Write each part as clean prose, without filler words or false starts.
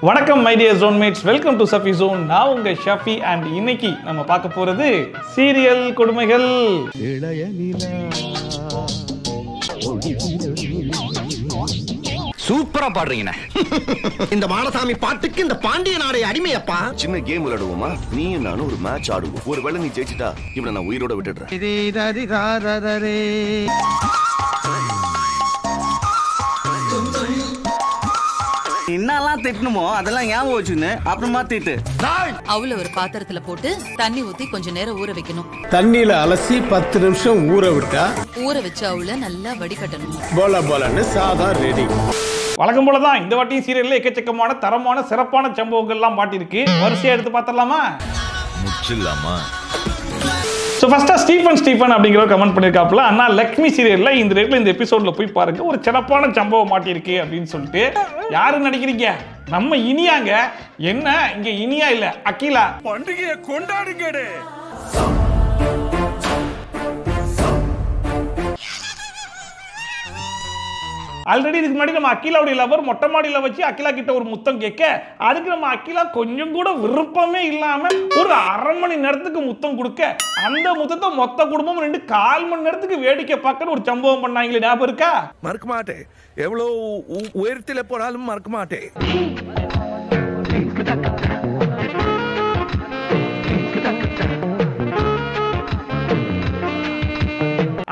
வணக்கம் my dear zone mates, welcome to Safi zone. நான் உங்க ஷஃபி அண்ட் இன்னைக்கு நம்ம பார்க்க போறது சீரியல் கொடுமைகள். சூப்பரா பாடுறீங்க. இந்த மாடசாமி பாட்டுக்கு இந்த பாண்டிய நாடே அடிமையப்பா. சின்ன கேம் விளையாடுவோமா? நீ நானும் ஒரு மேட்ச் ஆடுவோம். ஒருவேளை நீ ஜெயிச்சிட்டா இவனை நான் உயிரோட விட்டுடுறேன். என்னெல்லாம் திட்டணுமோ அதெல்லாம் ஞாபகம் வச்சுன்னு அப்புறமா திட்டு. அவுல ஒரு பாத்திரத்துல போட்டு தண்ணி ஊத்தி கொஞ்ச நேரம் ஊற வைக்கணும். தண்ணியில அலசி 10 நிமிஷம் ஊற விட்டா ஊற வச்ச அவுல நல்லா வடிகட்டணும். போல போலன்னு சாதம் ரெடி. வழக்கம் போலதான் இந்த வாட்டியும் சீரியல்ல எக்கச்சக்கமான தரமான சிறப்பான சம்பவங்கள்லாம் மாட்டிருக்கு. வரிசையா எடுத்து பார்த்தலாமா? முச்சிடலாமா? ஸோ ஃபர்ஸ்டா ஸ்டீஃபன் அப்படிங்கிற கமெண்ட் பண்ணியிருக்காப்புல, அண்ணா லக்ஷ்மி சீரியல்ல இந்த ரேட்ல இந்த எபிசோட்ல போய் பாருங்க, ஒரு சிறப்பான சம்பவம் மாட்டிருக்கு அப்படின்னு சொல்லிட்டு. யாரு நடிக்கிறீங்க? நம்ம இனியாங்க. என்ன இங்க இனியா இல்ல அகிலா. பண்டிகையை கொண்டாடுங்க. ஆல்ரெடி இதுக்கு முன்னாடி நம்ம அகிலாவுடைய லவர் மொட்டை மாடியில வச்சு அகிலா கிட்ட ஒரு முத்தம் கேட்க, அதுக்கு நம்ம அகிலா கொஞ்சம் கூட விருப்பமே இல்லாம ஒரு 1/2 மணி நேரத்துக்கு முத்தம் கொடுக்க, அந்த முத்தத்தை மொத்த குடும்பம் 2.25 மணி நேரத்துக்கு வேடிக்கை பார்க்க ஒரு சம்பவம் பண்ணாங்களே, ஞாபகம் இருக்கா? மறக்க மாட்டேன், எவ்வளவு உயரத்தில் போனாலும் மறக்க மாட்டேன்.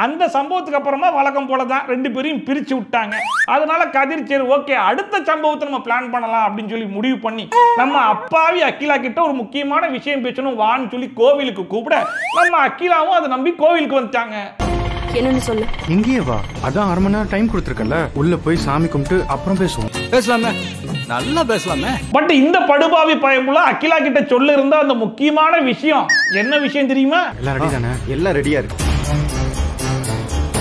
அந்த சம்பவத்துக்கு அப்புறமா வழக்கம் போலதான் 2 பேரையும் பிரிச்சு விட்டாங்க. அதனால கதிர் சரி ஓகே அடுத்த சம்பவத்தை நம்ம பிளான் பண்ணலாம் அப்படின்னு சொல்லி முடிவு பண்ணி நம்ம அப்பாவி அகிலா கிட்ட ஒரு முக்கியமான விஷயம் பேசணும் வான்னு சொல்லி கோவிலுக்கு கூப்பிட, நம்ம அகிலாவும் அதை நம்பி கோவிலுக்கு வந்துட்டாங்க. என்னன்னு சொல்லு. இங்கேயே வா, அதான் 1/2 மணி நேரம் டைம் கொடுத்துருக்கல, உள்ள போய் சாமி கும்பிட்டு அப்புறம் பேசுவோம். பேசலாமே, நல்லா பேசலாமே. பட் இந்த படுபாவி பயமுள்ள அகிலா கிட்ட சொல்ல இருந்த அந்த முக்கியமான விஷயம் என்ன விஷயம் தெரியுமா? எல்லாம் ரெடி தானே? எல்லாம் ரெடியா இருக்கு.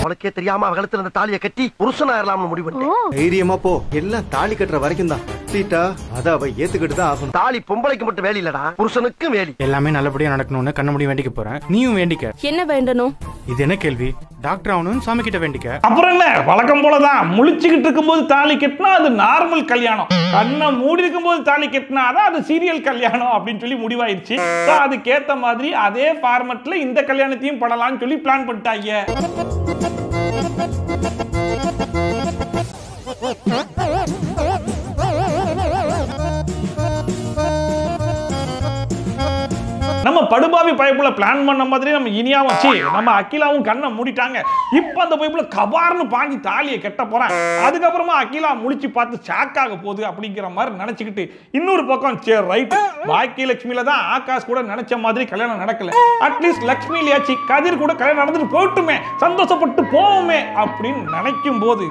உனக்கே தெரியாம அவளுக்கு இருந்த தாலியை கட்டி புருஷனா ஏறலாம்னு முடிவு பண்ணிட்டேன். தைரியமா போ, எல்லாம் தாலி கட்டுற வரைக்கும் தான். சீட்டா அத அவ ஏத்துக்கிட்டு தான் ஆகணும். தாலி பொம்பளைக்கு மட்டும் வேலை இல்லடா, புருஷனுக்கும் வேலி. எல்லாமே நல்லபடியா நடக்கணும்னு கண்ண முடி வேண்டிக்க போறேன், நீயும் வேண்டிக்க. என்ன வேண்டணும்? இது என்ன கேள்வி? டாக்டர் ஆகணும்னு சாமி கிட்ட வேண்டிக்க. அப்புறம் என்ன, வழக்கம் போலதான் முழிச்சுக்கிட்டு இருக்கும்போது தாலி கட்டினா அது நார்மல் கல்யாணம், கண்ணை மூடி இருக்கும்போது தாலி கட்டினாதான் அது சீரியல் கல்யாணம் அப்படின்னு சொல்லி முடிவாயிருச்சு. அதுக்கேத்த மாதிரி அதே ஃபார்மட்ல இந்த கல்யாணத்தையும் பண்ணலாம்னு சொல்லி பிளான் பண்ணிட்டாங்க. நம்ம படுபாவி பைப்புல பிளான் பண்ண மாதிரி நம்ம இனியா வச்சு நம்ம அகிலாவும் கண்ணை மூடிட்டாங்க. இப்ப அந்த பைப்புல கபார்னு பாஞ்சி தாலியை கட்ட போறேன். அதுக்கப்புறமா அகிலா முழிச்சு பார்த்து ஷாக்காக போகுது அப்படிங்கிற மாதிரி நினைச்சுக்கிட்டு இன்னொரு பக்கம் சரி ரைட், பாக்கி லட்சுமியில தான் ஆகாஷ் கூட நினைச்ச மாதிரி கல்யாணம் நடக்கல, அட்லீஸ்ட் லட்சுமியிலாச்சு கதிர் கூட கல்யாணம் நடந்துட்டு போட்டுமே, சந்தோஷப்பட்டு போவோமே அப்படின்னு நினைக்கும் போது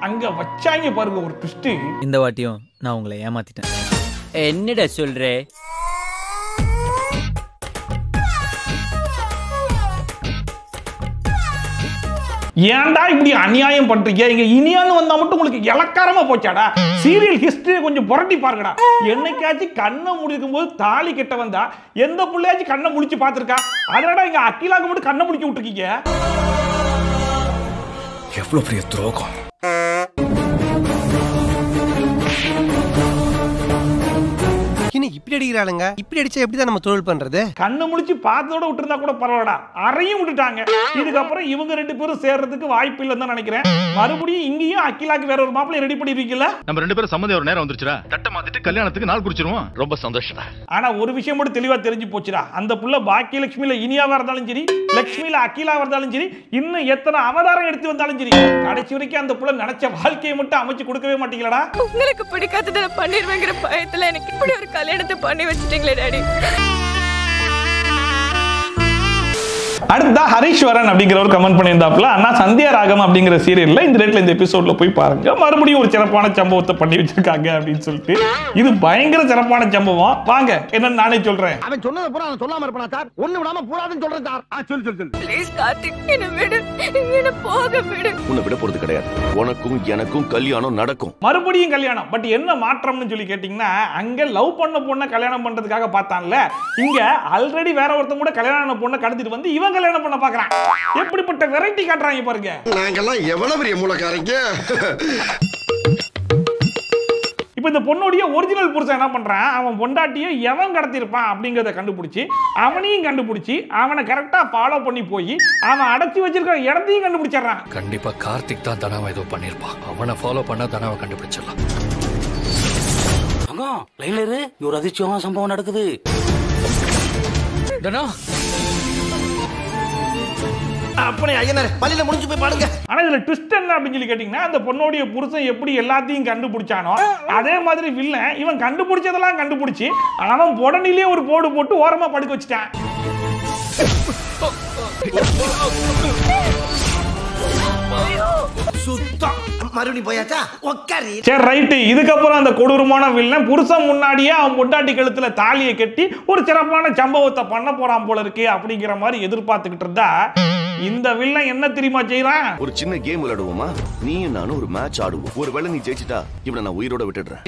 அங்க வச்சாங்க பாருங்க ஒரு ட்விஸ்ட். இந்த வாட்டியும் நான் உங்களை ஏமாத்திட்டேன். என்னடா சொல்றே? ஏன்டா இப்படி அநியாயம் பண்றீங்க? இங்க இனியான்னு வந்தா மட்டும் உங்களுக்கு இலக்காரமா போச்சாடா? சீரியல் ஹிஸ்டரி கொஞ்சம் புரட்டி பாருங்கடா. என்னைக்காச்சும் கண்ணை முடிக்கும் போது தாலி கட்ட வந்தா எந்த பிள்ளையாச்சும் கண்ணை முடிச்சு பார்த்திருக்கா? அதனால இங்க அகிலாக்கு மட்டும் கண்ணை முடிச்சு விட்டுருக்கீங்க. எவ்வளவு பெரிய துரோகம். இப்படி அடிக்கிறாளுங்க, இப்படி அடிச்சா எப்படிதான் நம்ம தொழில் பண்றது? கண்ணை முடிச்சு பார்த்ததோட விட்டுருந்தா கூட பரவாயில்லடா, அறையும் விட்டுட்டாங்க. இதுக்கப்புறம் இவங்க 2 பேரும் சேர்றதுக்கு வாய்ப்பு இல்லைன்னு தான் நினைக்கிறேன். மறுபடியும் இங்கேயும் அகிலாக்கு வேற ஒரு மாப்பிள்ளை ரெடி பண்ணிருக்கீங்கல்ல? நம்ம 2 பேரும் சம்மந்தம் ஒரு நேரம் வந்துருச்சுடா, தட்ட மாத்திட்டு கல்யாணத்துக்கு நாள் குறிச்சிருவோம். ரொம்ப சந்தோஷம்டா. ஆனா ஒரு விஷயம் மட்டும் தெளிவா தெரிஞ்சு போச்சுடா, அந்த புள்ள பாக்கிய லட்சுமியில இனியாவா இருந்தாலும் சரி, லட்சுமியில அகிலாவா இருந்தாலும் சரி, இன்னும் எத்தனை அவதாரம் எடுத்து வந்தாலும் சரி, கடைசி வரைக்கும் அந்த புள்ள நினைச்ச வாழ்க்கையை மட்டும் அமைச்சு கொடுக்கவே மாட்டீங்களா? உங்களுக்கு பிடிக்காததை பண்ணிடுவேங்கிற பயத்துல எனக்கு இப்படி ஒரு கல்யாணத்தை பண்ணி வச்சுட்டீங்களே டாடி. அடுத்தா ஹரீஸ்வரன் அப்படிங்கிறவர் கமெண்ட் பண்ணியிருந்தாப்புல, அண்ணா சந்தியா ராகம் அப்படிங்கிற சீரியல்ல இந்த ரேட்ல இந்த எபிசோட்ல போய் பாருங்க, மறுபடியும் ஒரு சிறப்பான சம்பவத்தை பண்ணி வச்சிருக்காங்க அப்படின்னு சொல்லிட்டு. இது பயங்கர சிறப்பான சம்பவம், வாங்க என்னன்னு நானே சொல்றேன். அவன் சொன்னதை பூரா அவன் சொல்லாம இருப்பானா சார்? ஒண்ணு விடாம போடாதுன்னு சொல்றேன் சார். சொல்லு. ப்ளீஸ் கார்த்திக், என்ன விடு, என்ன போக விடு. உன்னை விட போறது கிடையாது. உனக்கும் எனக்கும் கல்யாணம் நடக்கும். மறுபடியும் கல்யாணம். பட் என்ன மாற்றம்னு சொல்லி கேட்டீங்கன்னா, அங்க லவ் பண்ண பொண்ணை கல்யாணம் பண்றதுக்காக பார்த்தான்ல, இங்க ஆல்ரெடி வேற ஒருத்தன் கூட கல்யாணம் பொண்ணை கடத்திட்டு வந்து இவன் கல்யாணம் பண்ண பாக்குறான். எப்படிப்பட்ட வெரைட்டி காட்டுறாங்க பாருங்க. நாங்கெல்லாம் எவ்வளவு பெரிய மூலக்காரங்க. இப்போ இந்த பொண்ணுடைய ஒரிஜினல் புருஷன் என்ன பண்றான், அவன் பொண்டாட்டியை எவன் கடத்திருப்பான் அப்படிங்கிறத கண்டுபிடிச்சி அவனையும் கண்டுபிடிச்சி அவனை கரெக்டா ஃபாலோ பண்ணி போய் அவன் அடைச்சி வச்சிருக்கிற இடத்தையும் கண்டுபிடிச்சிடறான். கண்டிப்பா கார்த்திக் தான் தனாவை ஏதோ பண்ணிருப்பான். அவனை ஃபாலோ பண்ணா தனாவை கண்டுபிடிச்சிடலாம். லைன்ல இரு, ஒரு அதிர்ச்சியான சம்பவம் நடக்குது. தனா அப்பனே ஐயனாரே பள்ளியில முடிஞ்சு போய் பாருங்க. ஆனா இதுல ட்விஸ்ட் என்ன அப்படின்னு சொல்லி கேட்டீங்கன்னா, அந்த பொண்ணோடைய புருஷன் எப்படி எல்லாத்தையும் கண்டுபிடிச்சானோ அதே மாதிரி வில்லன் இவன் கண்டுபிடிச்சதெல்லாம் கண்டுபிடிச்சி அவன் உடனே ஒரு போடு போட்டு ஓரமா படுக்க வச்சுட்டான். சுத்தம் மறுபடியும் போயாச்சா உட்காரி. சரி ரைட்டு. இதுக்கப்புறம் அந்த கொடூரமான வில்லன் புருஷன் முன்னாடியே அவன் பொண்டாட்டி கழுத்துல தாலியை கட்டி ஒரு சிறப்பான சம்பவத்தை பண்ண போறான் போல இருக்கு அப்படிங்கிற மாதிரி எதிர்பார்த்துக்கிட்டு இருந்தா இந்த வில்லன் என்ன தெரியுமா செய்யறான்? ஒரு சின்ன கேம் விளையாடுவோமா? நீயும் நானும் ஒரு மேட்ச் ஆடுவோம். ஒருவேளை நீ ஜெயிச்சிட்டா இவனை நான் உயிரோட விட்டுடுறேன்.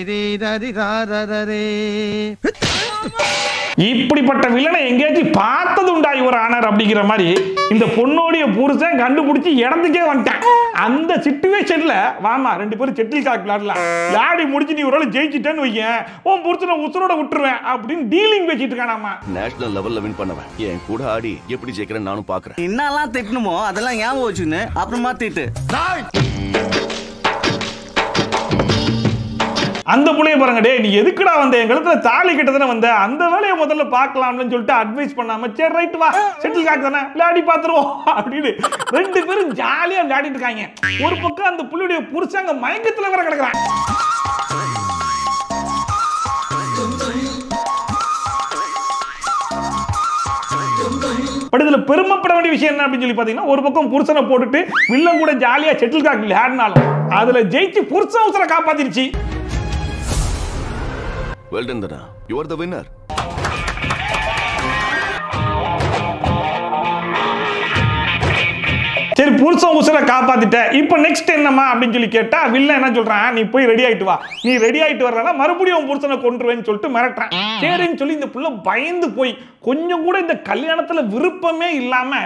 இப்படிப்பட்ட வில்லனை எங்கேயாச்சும் பார்த்தது உண்டா இவர் ஆனார் அப்படிங்கிற மாதிரி இந்த பொண்ணோடைய புருஷன் கண்டுபிடிச்சி இடத்துக்கே வந்துட்டான். அந்த சிச்சுவேஷன்ல வாமா 2 பேரும் செட்டில் காக் விளையாடலாம், விளையாடி முடிச்சு நீ ஒரு ஜெயிச்சிட்டேன்னு வையேன், உன் புருஷனை உசுரோட விட்டுருவேன் அப்படின்னு டீலிங் வச்சிட்டு இருக்கானாமா. நேஷனல் லெவல்ல வின் பண்ணுவேன். என் கூட ஆடி எப்படி ஜெயிக்கிறேன்னு நானும் பாக்குறேன். என்னெல்லாம் திட்டணுமோ அதெல்லாம் ஞாபகம் வச்சுன்னு அப்புறமா திட்டு. அந்த புள்ளைய பாருங்க, டே நீ எதுக்குடா வந்த, என் கழுத்துல தாலி கட்டதானே வந்த, அந்த வேலையை முதல்ல பார்க்கலாம்னு சொல்லிட்டு அட்வைஸ் பண்ணாம சரி ரைட் வா செட்டில் காக் தானே விளையாடி பார்த்துருவோம் அப்படின்னு 2 பேரும் ஜாலியா விளையாடிட்டு இருக்காங்க. ஒரு பக்கம் அந்த புள்ளையுடைய புருஷங்க மயக்கத்துல வேற கிடக்குறான். பட் இதுல பெருமைப்பட வேண்டிய விஷயம் என்ன அப்படின்னு சொல்லி பாத்தீங்கன்னா, ஒரு பக்கம் புருஷனை போட்டுட்டு வில்லன் கூட ஜாலியா செட்டில் காக் விளையாடினாலும் அதுல ஜெயிச்சு புருஷன் உசுரை காப்பாத்திருச்சு. Well done, Dana. You are the winner. சரி புருஷன் உசுரை காப்பாத்திட்ட, இப்போ நெக்ஸ்ட் என்னமா அப்படின்னு சொல்லி கேட்டா வில்லன் என்ன சொல்றான், நீ போய் ரெடி ஆயிட்டு வா, நீ ரெடி ஆயிட்டு வரலன்னா மறுபடியும் புருஷனை கொன்றுவேன்னு சொல்லிட்டு மிரட்டுறான். சரின்னு சொல்லி இந்த புள்ள பயந்து போய் கொஞ்சம் கூட இந்த கல்யாணத்துல விருப்பமே இல்லாம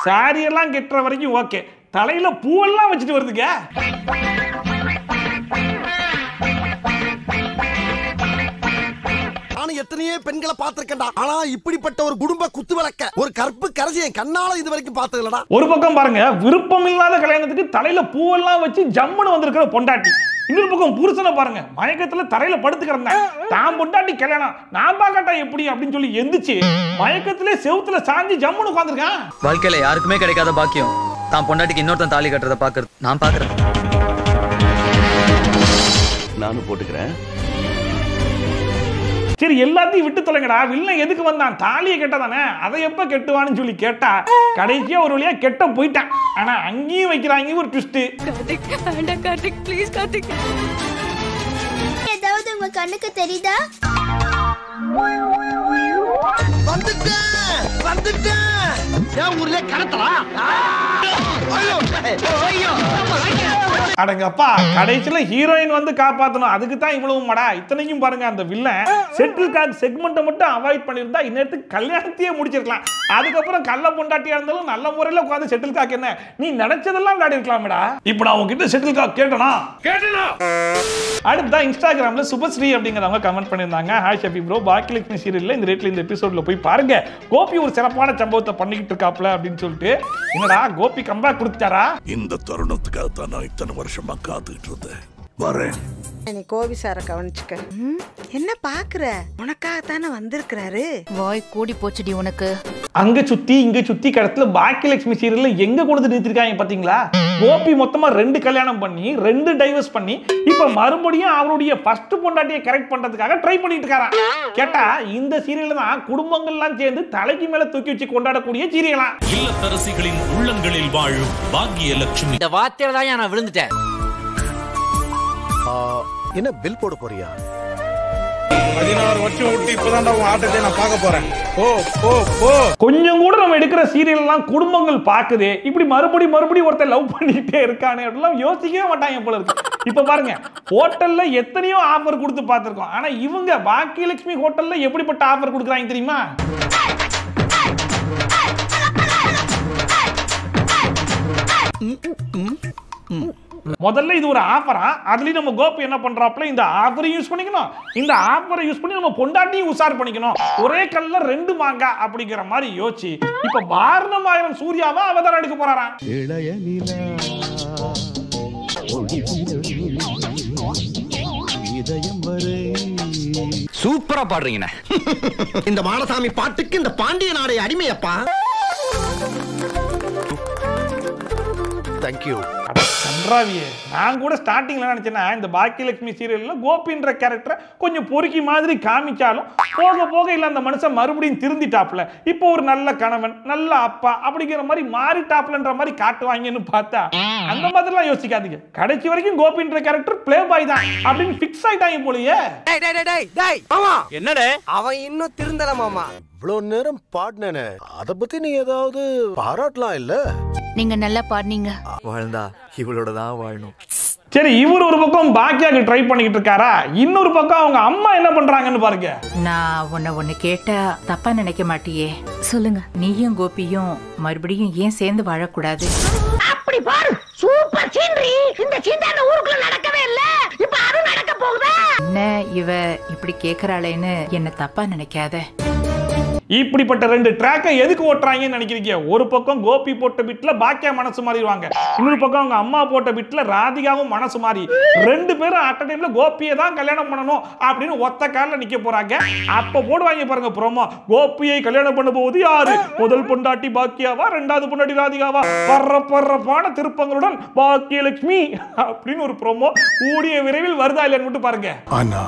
சாரி எல்லாம் கெட்டுற வரைக்கும் ஓகே, தலையில பூவெல்லாம் வச்சுட்டு வருதுங்க. எத்தனையோ பெண்களை பார்த்திருக்கேன்டா, ஆனா இப்படிப்பட்ட ஒரு குடும்ப குத்து விளக்க ஒரு கற்பு கரசி என் கண்ணால இது வரைக்கும் பார்த்ததுலடா. ஒரு பக்கம் பாருங்க, விருப்பம் இல்லாத கல்யாணத்துக்கு தலையில பூவெல்லாம் வச்சு ஜம்முன்னு வந்திருக்கிற பொண்டாட்டி. இன்னொரு பக்கம் புருஷனை பாருங்க, மயக்கத்துல தரையில படுத்து கிடந்தேன், தான் பொண்டாட்டி கல்யாணம் நான் பார்க்கட்டா எப்படி அப்படின்னு சொல்லி எந்திரிச்சு மயக்கத்திலே செவுத்துல சாஞ்சி ஜம்முன்னு உட்கார்ந்திருக்கான். வாழ்க்கையில யாருக்குமே கிடைக்காத பாக்கியம் தான் பொண்டாட்டிக்கு இன்னொருத்தன் தாலி கட்டுறத பாக்குறது. நான் பாக்குறேன், நானும் போட்டுக்கிறேன். சரி எல்லாத்தையும் விட்டு தொலைங்கடா, வில்லன் எதுக்கு வந்தான், தாலியை கெட்டதானே, அதை எப்ப கெட்டுவான்னு சொல்லி கேட்டா கடைசியா ஒரு வழியா கெட்ட போயிட்டான். ஆனா அங்கேயும் வைக்கிறாங்க ஒரு ட்விஸ்ட். கார்த்திக் வேண்டாம் கார்த்திக், ப்ளீஸ் கார்த்திக். ஏதாவது உங்க கண்ணுக்கு தெரியுதா? வந்துட்டேன் என் ஊர்ல கடத்தலா. அடங்கப்பா, கடைசியில ஹீரோயின் வந்து காப்பாத்தணும், அதுக்கு தான் இவ்வளவு மடா. இத்தனைக்கும் பாருங்க, அந்த வில்லன் செட்டில் காக் செக்மெண்ட்டை மட்டும் அவாய்ட் பண்ணியிருந்தா இன்னத்துக்கு கல்யாணத்தையே முடிச்சிருக்கலாம். அதுக்கப்புறம் கள்ள பொண்டாட்டியா இருந்தாலும் நல்ல முறையில் உட்காந்து செட்டில் காக் என்ன நீ நினைச்சதெல்லாம் விளையாடி இருக்கலாம்டா. இப்போ நான் உங்ககிட்ட செட்டில் காக் கேட்டனா அடுத்த இன்ஸ்டாகிராம்ல சுபஸ்ரீ அப்படிங்கிறவங்க கமெண்ட் பண்ணியிருந்தாங்க, ஹாய் ஷபி ப்ரோ, பாக்கியலட்சுமி சீரியல்ல இந்த ரேட்ல இந்த எபிசோட்ல போய் பாருங்க, கோபி ஒரு சிறப்பான சம்பவத்தை பண்ணிக்கிட்டு இருக்காப்ல அப்படின்னு சொல்லிட்டு. என்னடா கோபி கம்பேக் கொடுத்தாரா? இந்த தருணத்துக்காக தான் நான் இத்தனை வருஷமா காத்துக்கிட்டு இருந்தேன். வரேன். நீ கோபி சார கவனிச்சுக்க. என்ன பாக்குற, உனக்காகத்தானே வந்திருக்கிறாரு. வாய் கூடி போச்சுடி உனக்கு. அங்க சுத்தி இங்க சுத்தி கடத்துல பாக்கியலட்சுமி சீரியல்ல எங்க கொண்டு நிறுத்திருக்காங்க பாத்தீங்களா? கோபி மொத்தமா 2 கல்யாணம் பண்ணி 2 டைவர்ஸ் பண்ணி இப்ப மறுபடியும் அவருடைய ஃபர்ஸ்ட் பொண்டாட்டியை கரெக்ட் பண்றதுக்காக ட்ரை பண்ணிட்டு இருக்காராம். கேட்டா இந்த சீரியல் தான் குடும்பங்கள்லாம் சேர்ந்து தலைக்கு மேல தூக்கி வச்சு கொண்டாடக்கூடிய சீரியலா. இல்லத்தரசிகளின் உள்ளங்களில் வாழும் பாக்கியலட்சுமி. இந்த வார்த்தையில தான் நான் விழுந்துட்டேன். என்ன பில் போட போறியா? 16 வருஷம் விட்டு இப்பதான் உன் ஆட்டத்தை நான் பார்க்க போறேன். கொஞ்சம் கூட நம்ம எடுக்கிற சீரியல் எல்லாம் குடும்பங்கள் பாக்குதே, இப்படி மறுபடி ஒருத்தர் லவ் பண்ணிட்டே இருக்கானே அப்படிலாம் யோசிக்கவே மாட்டாங்க போல இருக்கு. இப்ப பாருங்க, ஹோட்டல்ல எத்தனையோ ஆஃபர் கொடுத்து பார்த்திருக்கோம், ஆனா இவங்க பாக்கியலட்சுமி ஹோட்டல்ல எப்படிப்பட்ட ஆஃபர் கொடுக்குறாங்க தெரியுமா? முதல்ல இது ஒரு ஆஃபரா, அதுலயும் நம்ம கோபி என்ன பண்றாப்ல, இந்த ஆஃபரையும் யூஸ் பண்ணிக்கணும், இந்த ஆஃபரை யூஸ் பண்ணி நம்ம பொண்டாட்டியும் உசார் பண்ணிக்கணும், ஒரே கல்ல 2 மாங்காய் அப்படிங்கிற மாதிரி யோசிச்சு இப்ப வாரணமாயிரம் சூர்யாவை அவதாரம் எடுக்க போறாராம். சூப்பரா பாடுறீங்க. இந்த மாடசாமி பாட்டுக்கு இந்த பாண்டிய நாடே அடிமையப்பா. தேங்க்யூ. கன்றாவியே, நான் கூட ஸ்டார்டிங்ல நினைச்சேன்னா இந்த பாக்கியலட்சுமி சீரியல்ல கோபின்ற கேரக்டரை கொஞ்சம் பொறுக்கி மாதிரி காமிச்சாலும் போக போக இல்ல அந்த மனுஷன் மறுபடியும் திருந்திட்டாப்ல, இப்போ ஒரு நல்ல கணவன் நல்ல அப்பா அப்படிங்கிற மாதிரி மாறிட்டாப்லன்ற மாதிரி காட்டுவாங்கன்னு பார்த்தா அந்த மாதிரிலாம் யோசிக்காதீங்க. கடைசி வரைக்கும் கோபின்ற கேரக்டர் பிளே பாய் தான் அப்படின்னு பிக்ஸ் ஆயிட்டாங்க போலயே. என்னடே அவன் இன்னும் திருந்தல மாமா. இவ்வளவு நேரம் பாடினே, அத பத்தி நீ ஏதாவது பாராட்டலாம் இல்ல? நீங்க நல்லா பாடுனீங்க. வாழ்ந்தா இவளோட தான் வாழணும். சரி, இவர் ஒரு பக்கம் பாக்கியாக்கு ட்ரை பண்ணிக்கிட்டு இருக்காரா, இன்னொரு பக்கம் அவங்க அம்மா என்ன பண்றாங்கன்னு பாருங்க. நான் ஒன்னு கேட்டா தப்பா நினைக்க மாட்டியே? சொல்லுங்க. நீயும் கோபியும் மறுபடியும் ஏன் சேர்ந்து வாழக்கூடாது? அப்படி பாரு, சூப்பர் சீனரி. இந்த சீந்தான ஊருக்குள்ள நடக்கவே இல்ல, இப்ப அது நடக்க போகுதா? என்ன இவ இப்படி கேக்குறாளேன்னு என்ன தப்பா நினைக்காத. இப்படிப்பட்ட 2 ட்ராக்கை எதுக்கு ஓட்டுறாங்கன்னு நினைக்கிறீங்க? ஒரு பக்கம் கோபி போட்ட பிட்ல பாக்கியா மனசு மாறிடுவாங்க, இன்னொரு பக்கம் அவங்க அம்மா போட்ட பிட்ல ராதிகாவும் மனசு மாறி 2 பேரும் அட் டைம்ல கோபியை தான் கல்யாணம் பண்ணணும் அப்படின்னு ஒத்த காலில் நிக்க போறாங்க. அப்ப போடுவாங்க பாருங்க ப்ரோமோ, கோபியை கல்யாணம் பண்ண போவது யாரு, முதல் பொண்டாட்டி பாக்கியாவா, 2வது பொண்டாட்டி ராதிகாவா, பரபரப்பான திருப்பங்களுடன் பாக்கியலட்சுமி அப்படின்னு ஒரு ப்ரோமோ கூடிய விரைவில் வருதா இல்லைன்னு மட்டும் பாருங்க. ஆனா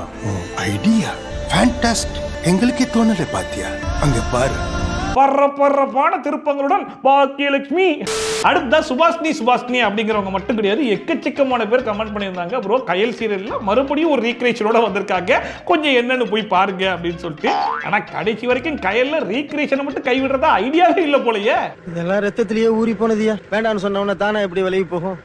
ஐடியா ஃபேண்டாஸ்டிக், எங்களுக்கே தோணல பாத்தியா? அங்க பாரு, பரபரப்பான திருப்பங்களுடன் பாக்கியலட்சுமி. அடுத்த சுபாஷினி அப்படிங்கிறவங்க மட்டும் கிடையாது, எக்கச்சக்கமான பேர் கமெண்ட் பண்ணியிருந்தாங்க, ப்ரோ கயல் சீரியல்ல மறுபடியும் ஒரு ரீக்ரியேஷனோட வந்திருக்காங்க, கொஞ்சம் என்னன்னு போய் பாருங்க அப்படின்னு சொல்லிட்டு. ஆனா கடைசி வரைக்கும் கயல்ல ரீக்ரியேஷனை மட்டும் கைவிடுறதா ஐடியாவே இல்ல போலயே. இதெல்லாம் ரத்தத்திலேயே ஊறி போனதியா, வேண்டாம்னு சொன்னவன தானே எப்படி விலகி போகும்?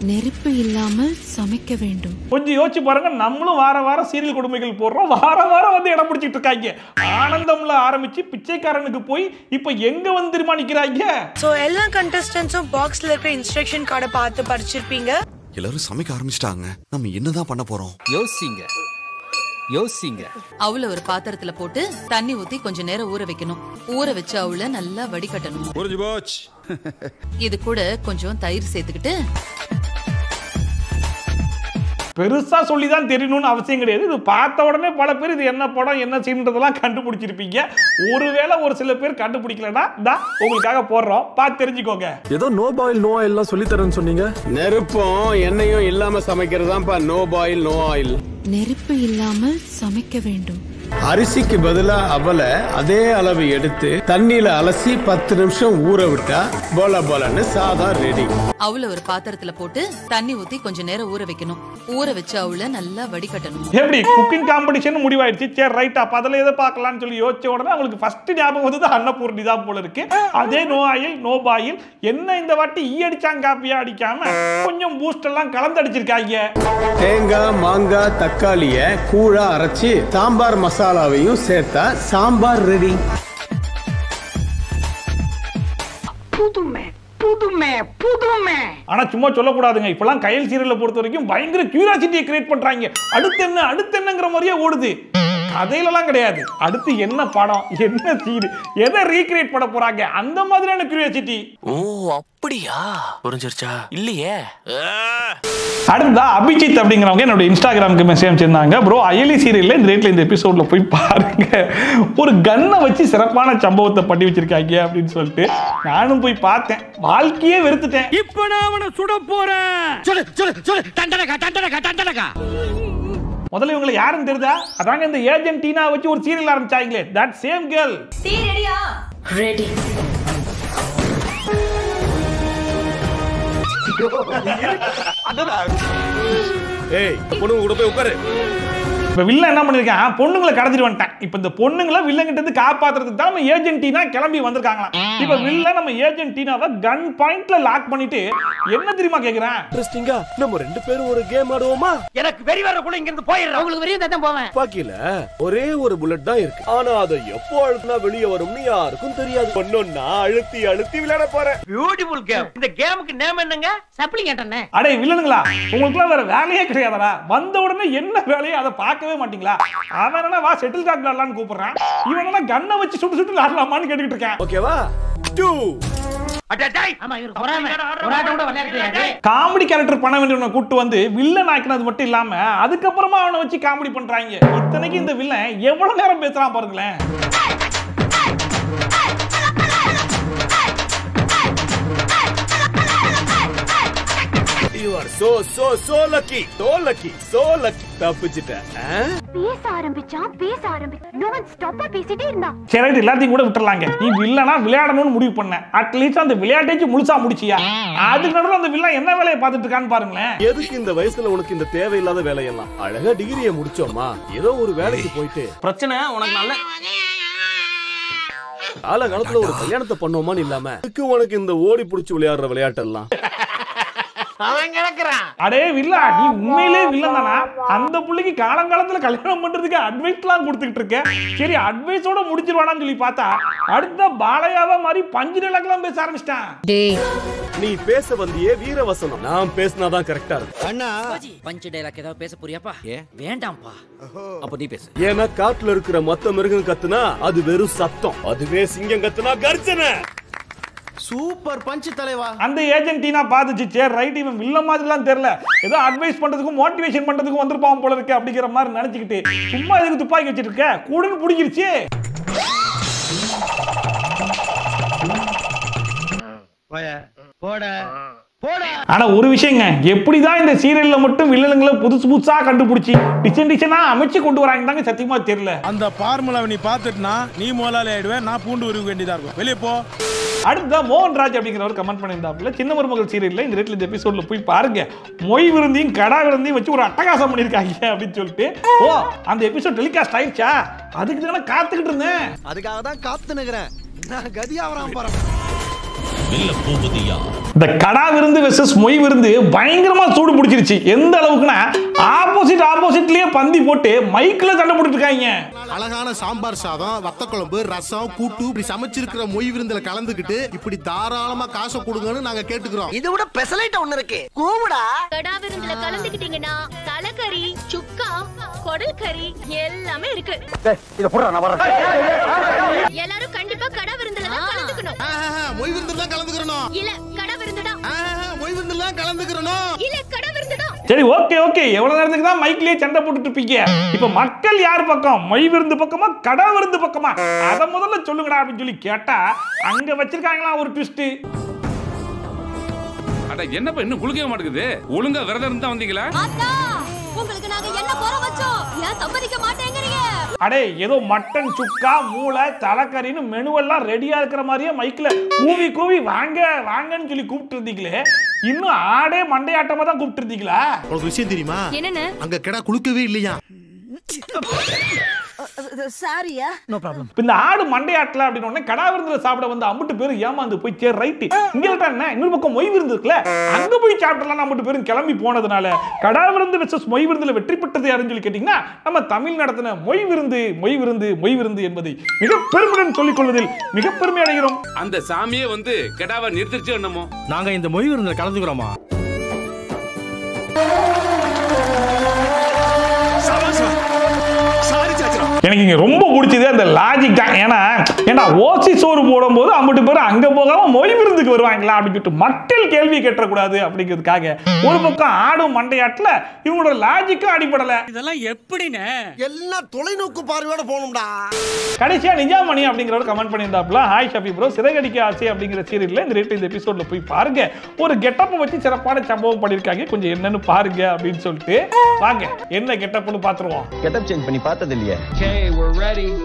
நெருப்பு இல்லாமல் சமைக்க வேண்டும். கொஞ்சம் யோசிச்சு பாருங்க, நம்மளும் வாரம் சீரியல் கொடுமைகள் போடுறோம், வாரம் வந்து இடம் பிடிச்சிட்டு இருக்காங்க. ஆனந்தம்ல ஆரம்பிச்சு பிச்சைக்காரனுக்கு போய் இப்ப எங்க வந்து தீர்மானிக்கிறாங்க. சோ எல்லா கண்டஸ்டன்ட்ஸும் பாக்ஸ்ல இருக்கிற இன்ஸ்ட்ரக்ஷன் கார்டை பார்த்து படிச்சிருப்பீங்க. எல்லாரும் சமைக்க ஆரம்பிச்சிட்டாங்க, நம்ம என்னதான் பண்ண போறோம்? யோசிங்க. அவள ஒரு பாத்திரத்துல போட்டு தண்ணி ஊத்தி கொஞ்ச நேரம் ஊற வைக்கணும். ஊற வச்சு அவள நல்லா வடிகட்டணும். இது கூட கொஞ்சம் தயிர் சேர்த்துக்கிட்டு, பெருசா சொல்லிதான் தெரியணும்னு அவசியம் கிடையாது, இது பார்த்த உடனே பல பேர் இது என்ன படம் என்ன சீன்றதெல்லாம் கண்டுபிடிச்சிருப்பீங்க. ஒருவேளை ஒரு சில பேர் கண்டுபிடிக்கலன்னா உங்களுக்காக போடுறோம், பார்த்து தெரிஞ்சுக்கோங்க. ஏதோ நோ பாயில் நோ ஆயில் எல்லாம் சொல்லி தரேன்னு சொன்னீங்க. நெருப்பும் எண்ணெயும் இல்லாம சமைக்கிறதுதான்ப்பா நோ பாயில் நோ ஆயில். நெருப்பு இல்லாமல் சமைக்க வேண்டும். அரிசிக்கு பதிலா அவலை அதே அளவு எடுத்து தண்ணியில அலசி 10 நிமிஷம் ஊற விட்டா போலன்னு சாதம் ரெடி. அவள ஒரு பாத்திரத்துல போட்டு தண்ணி ஊத்தி கொஞ்ச நேரம் ஊற வைக்கணும். ஊற வச்சு அவள நல்லா வடிகட்டணும். எப்படி குக்கிங் காம்படிஷன் முடிவாயிடுச்சு, சரி ரைட், அப்ப அதுல எதை பார்க்கலாம்னு சொல்லி யோசிச்ச உடனே அவங்களுக்கு ஃபர்ஸ்ட் ஞாபகம் வந்தது அன்னபூர்ணி தான் போல இருக்கு. அதே நோ ஆயில் நோ பாயில். என்ன இந்த வாட்டி ஈ அடிச்சாங்க காப்பியா அடிக்காம கொஞ்சம் பூஸ்ட் எல்லாம் கலந்து அடிச்சிருக்காங்க. தேங்காய் மாங்காய் தக்காளிய கூழா அரைச்சி சாம்பார் மசாலாவையும் சேர்த்தா சாம்பார் ரெடி. புதுமை. ஆனா சும்மா சொல்லக்கூடாதுங்க, இப்பெல்லாம் கயல் சீரியலை பொறுத்த வரைக்கும் பயங்கர கியூரியாசிட்டியை கிரியேட் பண்றாங்க. அடுத்து என்னங்கிற மாதிரியே ஓடுது, கதையிலலாம் கிடையாது. அடுத்து என்ன படம், என்ன சீன், எதை ரீக்ரியேட் பண்ண போறாங்க, அந்த மாதிரியான கியூரியாசிட்டி. ஓ அப்படியா, புரிஞ்சிருச்சா? இல்லையே. அடுத்ததா அபிஜித் அப்படிங்கிறவங்க என்னோட இன்ஸ்டாகிராமுக்கு மெசேஜ் அனுப்பிச்சிருந்தாங்க, ப்ரோ அயலி சீரியல்ல இந்த ரேட்ல இந்த எபிசோட்ல போய் பாருங்க, ஒரு கன்னை வச்சு சிறப்பான சம்பவத்தை பண்ணி வச்சிருக்காங்க அப்படின்னு சொல்லிட்டு நானும் போய் பார்த்தேன், வாழ்க்கையே வெறுத்துட்டேன். இப்ப நான் அவனை சுட போறேன். முதல்ல இவங்களை யாருன்னு தெரியுதா? அதாங்க இந்த ஏஜென்ட் டீனா வச்சு ஒரு சீரியல் ஆரம்பிச்சாங்களே, தட் சேம் கேர்ள். ரெடியா? ரெடி. ஏய் பொண்ணு கூட போய் உட்காரு. இப்ப வில்லன் என்ன பண்ணிருக்கான், பொண்ணுங்களை கடத்திட்டு வந்துட்டான். இப்ப இந்த பொண்ணுங்களை வில்லன் கிட்ட இருந்து காப்பாத்துறதுக்கு தான் நம்ம ஏஜென்ட் டீனா கிளம்பி வந்திருக்காங்களாம். இப்ப வில்லன் நம்ம ஏஜென்ட் டீனாவை கன் பாயிண்ட்ல லாக் பண்ணிட்டு என்ன தெரியுமா கேக்குறான், இன்ட்ரஸ்டிங்கா நம்ம ரெண்டு பேரும் ஒரு கேம் ஆடுவோமா? எனக்கு வெறி வர கூட இங்க இருந்து போயிடுறேன். உங்களுக்கு வெறியும் தான் போவேன். பாக்கில ஒரே ஒரு புல்லட் தான் இருக்கு. ஆனா அதை எப்போ அழுத்தினா வெளியே வரும்னு யாருக்கும் தெரியாது. ஒன்னொன்னா அழுத்தி அழுத்தி விளையாட போறேன். Beautiful game. இந்த கேமுக்கு நேம் என்னங்க? சப்ளிகேட்டனே. அடே வில்லனுங்களா, உங்களுக்குலாம் வேற வேலையே கிடையாதடா. வந்த உடனே என்ன வேலையை அதை பார்க்கவே மாட்டீங்களா? அவன் என்ன வா செட்டில் காக் விளையாடலாம்னு கூப்பிடுறான், இவன் என்ன கன்னை வச்சு சுட்டு சுட்டு விளையாடலாமான்னு கேட்டுக்கிட்டு இருக்கேன். ஓகேவா? 2 காமெடி கேரக்டர் பண்ண வேண்டியவனை கூட்டு வந்து வில்லன் ஆக்கினது மட்டும் இல்லாம அதுக்கப்புறமா அவனை வச்சு காமெடி பண்றாங்க. இத்தனைக்கு இந்த வில்லன் எவ்வளவு நேரம் பேசுறான் பாருங்களேன். You are so lucky. தப்பிச்சிட்ட. பேச ஆரம்பிச்சான். நோன் ஸ்டாப்பா பேசிட்டே இருந்தா. சரி எல்லாத்தையும் கூட விட்டுறலாங்க. நீ வில்லனா விளையாடணும்னு முடிவு பண்ண. அட்லீஸ்ட் அந்த விளையாட்டை முழுசா முடிச்சியா? அதுக்கு நடுவுல அந்த வில்லன் என்ன வேலையை பார்த்துட்டு இருக்கான்னு பாருங்களேன். எதுக்கு இந்த வயசுல உனக்கு இந்த தேவையில்லாத வேலையெல்லாம்? அழகா டிகிரியை முடிச்சோமா, ஏதோ ஒரு வேலைக்கு போயிட்டு பிரச்சனை உனக்கு நல்ல காலகாலத்துல ஒரு கல்யாணத்தை பண்ணோமான்னு இல்லாம உனக்கு இந்த ஓடி புடிச்சு விளையாடுற விளையாட்டெல்லாம் அவன் கிடக்குறான். அடே வில்லா, நீ உண்மையிலே வில்லன் தானா? அந்த புள்ளைக்கு காலங்காலத்துல கல்யாணம் பண்றதுக்கு அட்வைஸ் எல்லாம் கொடுத்துக்கிட்டு இருக்க. சரி அட்வைஸோட முடிச்சிருவானான்னு சொல்லி பார்த்தா அடுத்த பாலையாவ மாதிரி பஞ்சு நிலக்கெல்லாம் பேச ஆரம்பிச்சிட்டான். நீ பேச வந்தியே வீரவசனம். நான் பேசினாதான் கரெக்டா இருக்கும். அண்ணா பஞ்சு டைலாக் ஏதாவது பேச புரியாப்பா? வேண்டாம்ப்பா. அப்ப நீ பேசு. ஏன்னா காட்டுல இருக்கிற மொத்த மிருகம் கத்துனா அது வெறும் சத்தம், அதுவே சிங்கம் கத்துனா கர்ஜனை. சூப்பர் பஞ்ச் தலைவா. அந்த ஏஜென்டினா பாத்துச்சு, சரி ரைட் இவன் வில்ல மாதிரிலாம் தெரியல, ஏதோ அட்வைஸ் பண்றதுக்கும் மோட்டிவேஷன் பண்றதுக்கும் வந்திருப்பான் போல இருக்கு அப்படிங்கிற மாதிரி நினைச்சுக்கிட்டு சும்மா எதுக்கு துப்பாக்கி வச்சிட்டு இருக்க, கூடுன்னு பிடிக்கிருச்சு. ஆனா ஒரு விஷயங்க, எப்படிதான் இந்த சீரியல்ல மட்டும் வில்லனுங்களை புதுசு புதுசா கண்டுபிடிச்சி டிசைனா அமைச்சு கொண்டு வராங்க தாங்க சத்தியமா தெரியல. அந்த பார்முலாவை நீ பாத்துட்டுனா நீ முதலாளி ஆயிடுவே, நான் பூண்டு உருவ வேண்டியதா இருக்கும். வெளியே போ. அடுத்த மோகன்ராஜ் அப்படிங்கிறவர் கமெண்ட் பண்ணியிருந்தாப்புல, சின்ன மருமகள் சீரியல்ல இந்த ரேட்ல இந்த எபிசோட்ல போய் பாருங்க, மொய் விருந்தையும் கடா விருந்தையும் வச்சு ஒரு அட்டகாசம் பண்ணிருக்காங்க அப்படின்னு சொல்லிட்டு. ஓ அந்த எபிசோட் டெலிகாஸ்ட் ஆயிடுச்சா? அதுக்கு தான் காத்துக்கிட்டு இருந்தேன். அதுக்காக தான் காத்து நிக்கிறேன். நான் கதியாவராம போறேன். இந்த கடா விருந்து வெர்சஸ் மொய் விருந்து பயங்கரமா சூடு பிடிச்சிருச்சு. எந்த அளவுக்குன்னா ஆப்போசிட்லயே பந்தி போட்டு மைக்ல சண்டை போட்டுட்டு இருக்காங்க. அழகான சாம்பார் சாதம், வத்த குழம்பு, ரசம், கூட்டு இப்படி சமைச்சிருக்கிற மொய் விருந்துல கலந்துக்கிட்டு இப்படி தாராளமா காசை கொடுங்கன்னு நாங்க கேட்டுக்கிறோம். இது விட ஸ்பெஷலைட் ஒன்னு இருக்கு. கூவுடா. கடா விருந்துல கலந்துக்கிட்டீங்கன்னா தலைக்கறி, சுக்கா, குடல் கறி எல்லாமே இருக்கு. இத போடுறா நான் வரேன். எல்லாரும் கண்டிப்பா கடா விருந்துல தான் கலந்துக்கணும். மொய் விருந்துல கலந்துக்கறணும். இல்ல கடா விருந்துடா. மொய் விருந்துல கலந்துக்கறணும். இல்ல கடா விருந்துடா. சரி ஓகே எவ்வளவு நேரத்துக்கு தான் மைக்லயே சண்டை போட்டுட்டு இருப்பீங்க? இப்ப மக்கள் யார் பக்கம், மொய் விருந்து பக்கமா கடா விருந்து பக்கமா? அத முதல்ல சொல்லுங்கடா அப்படின்னு சொல்லி கேட்டா அங்க வச்சிருக்காங்களா ஒரு ட்விஸ்ட். அட என்னப்பா இன்னும் குளிக்க மாட்டேங்குது? ஒழுங்கா விரதம் இருந்தா வந்தீங்களா? அத்தா உங்களுக்கு நாங்க என்ன போற வச்சோம்? ஏன் சம்மதிக்க மாட்டேங்கறீங்க? அடே ஏதோ மட்டன் சுக்கா, மூளை, தலைக்கறின்னு மெனுவெல்லாம் ரெடியா இருக்கிற மாதிரியே மைக்ல கூவி வாங்கன்னு சொல்லி கூப்பிட்டு இருந்தீங்களே, இன்னும் ஆடே மண்டையாட்டமா தான் கூப்பிட்டு இருந்தீங்களா? ஒரு விஷயம் தெரியுமா? என்னன்னு? அங்க கடா குளுக்கவே இல்லையா? சாரியா? No problem. இந்த ஆடு மண்டையாட்டல அப்படின்னு உடனே கடா விருந்துல சாப்பிட வந்து அம்பட்டு பேரு ஏமாந்து போய் சரி ரைட் இங்க என்ன இன்னொரு பக்கம் மொய் விருந்து இருக்குல்ல, அங்க போய் சாப்பிடலாம் அம்பட்டு பேரும் கிளம்பி போனதுனால கடா விருந்து வெர்சஸ் மொய் விருந்துல வெற்றி பெற்றது யாருன்னு சொல்லி கேட்டீங்கன்னா நம்ம தமிழ் நடத்தின மொய் விருந்து என்பதை மிக பெருமையுடன் சொல்லிக் கொள்வதில் மிக பெருமை அடைகிறோம். அந்த சாமியே வந்து கடாவை நிறுத்திச்சு என்னமோ. நாங்க இந்த மொய் விருந்துல கலந்துக்கிறோமா? எனக்கு இங்க ரொம்ப பிடிச்சது அந்த லாஜிக் தான். ஏன்னா ஓசி சோறு போடும்போது அம்பட்டு பேர் அங்க போகாம மொய் விருந்துக்கு வருவாங்களா அப்படின்னு சொல்லிட்டு மக்கள் கேள்வி கேட்டக்கூடாது அப்படிங்கிறதுக்காக ஒரு பக்கம் ஆடும் மண்டையாட்டுல இவங்களோட லாஜிக்கும் அடிப்படல. இதெல்லாம் எப்படின்னு எல்லாம் தொலைநோக்கு பார்வையோட போகணும்டா. கடைசியா நிஜாமணி அப்படிங்கிறவர் comment பண்ணியிருந்தாப்புல, hi Shafi bro, Siragadikka ஆசை அப்படிங்கிற சீரியல்ல இந்த எபிசோட்ல போய் பாருங்க, ஒரு கெட்டப்பை வச்சு சிறப்பான சம்பவம் பண்ணிருக்காங்க, கொஞ்சம் என்னன்னு பாருங்க அப்படின்னு சொல்லிட்டு வாங்க என்ன கெட்டப்னு பாத்துருவோம். கெட்டப் சேஞ்ச் பண்ணி பார்த்தது இல்லையே.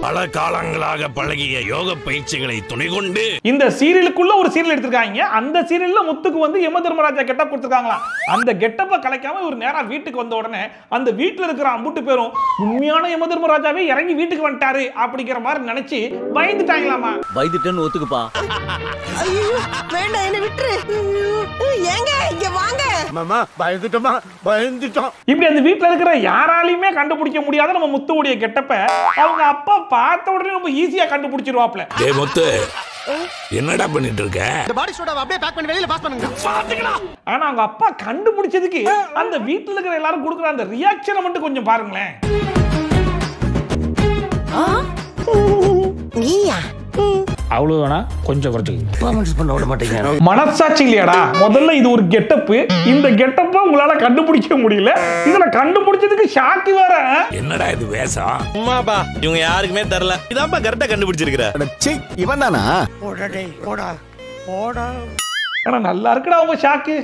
பல காலங்களாக பழகிய யோக பயிற்சிகளை துணை கொண்டு இந்த சீரியலுக்குள்ள ஒரு சீரியல் எடுத்திருக்காங்க. அந்த சீரியல்ல முத்துக்கு வந்து யம தர்மராஜா கெட்டப் கொடுத்திருக்காங்களாம். அந்த கெட்டப்ப கலைக்காம இவர் நேரா வீட்டுக்கு வந்த உடனே அந்த வீட்டுல இருக்கிற அம்புட்டு பேரும் உண்மையான யம தர்மராஜாவே இறங்கி வீட்டுக்கு வந்துட்டாரு அப்படிங்கிற மாதிரி நினைச்சு பயந்துட்டாங்களாமா. பயந்துட்டேன்னு ஒத்துக்குப்பா. ஐயோ வேண்டாம், என்ன விட்டுரு. ஏங்க இங்க வாங்க. மாமா பயந்துட்டோமா, பயந்துட்டோம். இப்படி அந்த வீட்டுல இருக்கிற யாராலையுமே கண்டுபிடிக்க முடியாத நம்ம முத்துவுடைய கெட்டப்ப அவங்க அப்பா பார்த்த உடனே ரொம்ப ஈஸியா கண்டுபிடிச்சிருவாப்ல. டேய் முத்து, என்னடா பண்ணிட்டு இருக்க? இந்த பாடி சோடாவை அப்படியே பேக் பண்ணி வெளியில பாஸ் பண்ணுங்க. பாத்தீங்களா? ஆனா அவங்க அப்பா கண்டுபிடிச்சதுக்கு அந்த வீட்டுல இருக்கிற எல்லாரும் கொடுக்குற அந்த ரியாக்ஷனை மட்டும் கொஞ்சம் பாருங்களேன். நீயா? அவ்வளவு வேணா கொஞ்சம் குறைச்சுக்கு. பெர்ஃபார்மன்ஸ் பண்ண விட மாட்டீங்க. மனசாட்சி இல்லையாடா? முதல்ல இது ஒரு கெட்டப். இந்த கெட்டப்ப உங்களால கண்டுபிடிக்க முடியல. இதுல கண்டுபிடிச்சதுக்கு ஷாக்கு வேற. என்னடா இது வேஷம்? அம்மாப்பா இவங்க யாருக்குமே தெரியல. இதான்ப்பா கரெக்டா கண்டுபிடிச்சிருக்கிற. இவன் தானா? போடா டேய், போடா போடா. ஆனா நல்லா இருக்குடா உங்க ஷாக்கு.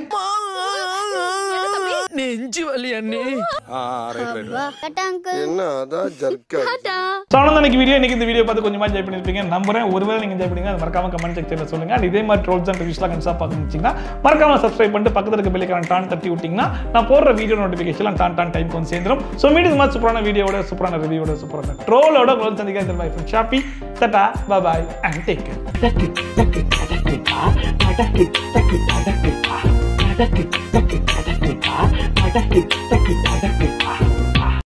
நெஞ்சு வலி அண்ணே. என்ன அதான் ஜர்க்கா. இன்னைக்கு வீடியோ இன்னைக்கு இந்த வீடியோ பார்த்து கொஞ்சமா என்ஜாய் பண்ணிருப்பீங்க நம்புறேன். ஒருவேளை நீங்க என்ஜாய் பண்ணீங்க அது மறக்காம கமெண்ட் செக்ஷன்ல சொல்லுங்க. அண்ட் இதே மாதிரி ட்ரோல்ஸ் அண்ட் ரிவ்யூஸ்லாம் கன்சா பார்க்கணும்னா மறக்காம சப்ஸ்கிரைப் பண்ணிட்டு பக்கத்துல இருக்க பெல் ஐகான் டான் தட்டி விட்டீங்கன்னா நான் போடுற வீடியோ நோட்டிஃபிகேஷன் டான் டைம் வந்து சேர்ந்துரும். சோ மீட் இது மாதிரி சூப்பரான வீடியோவோட சூப்பரான ரிவ்யூவோட சூப்பரான ட்ரோலோட உங்களுக்கு சந்திக்கிறேன். Bye from Shafi. Tata bye bye and take care.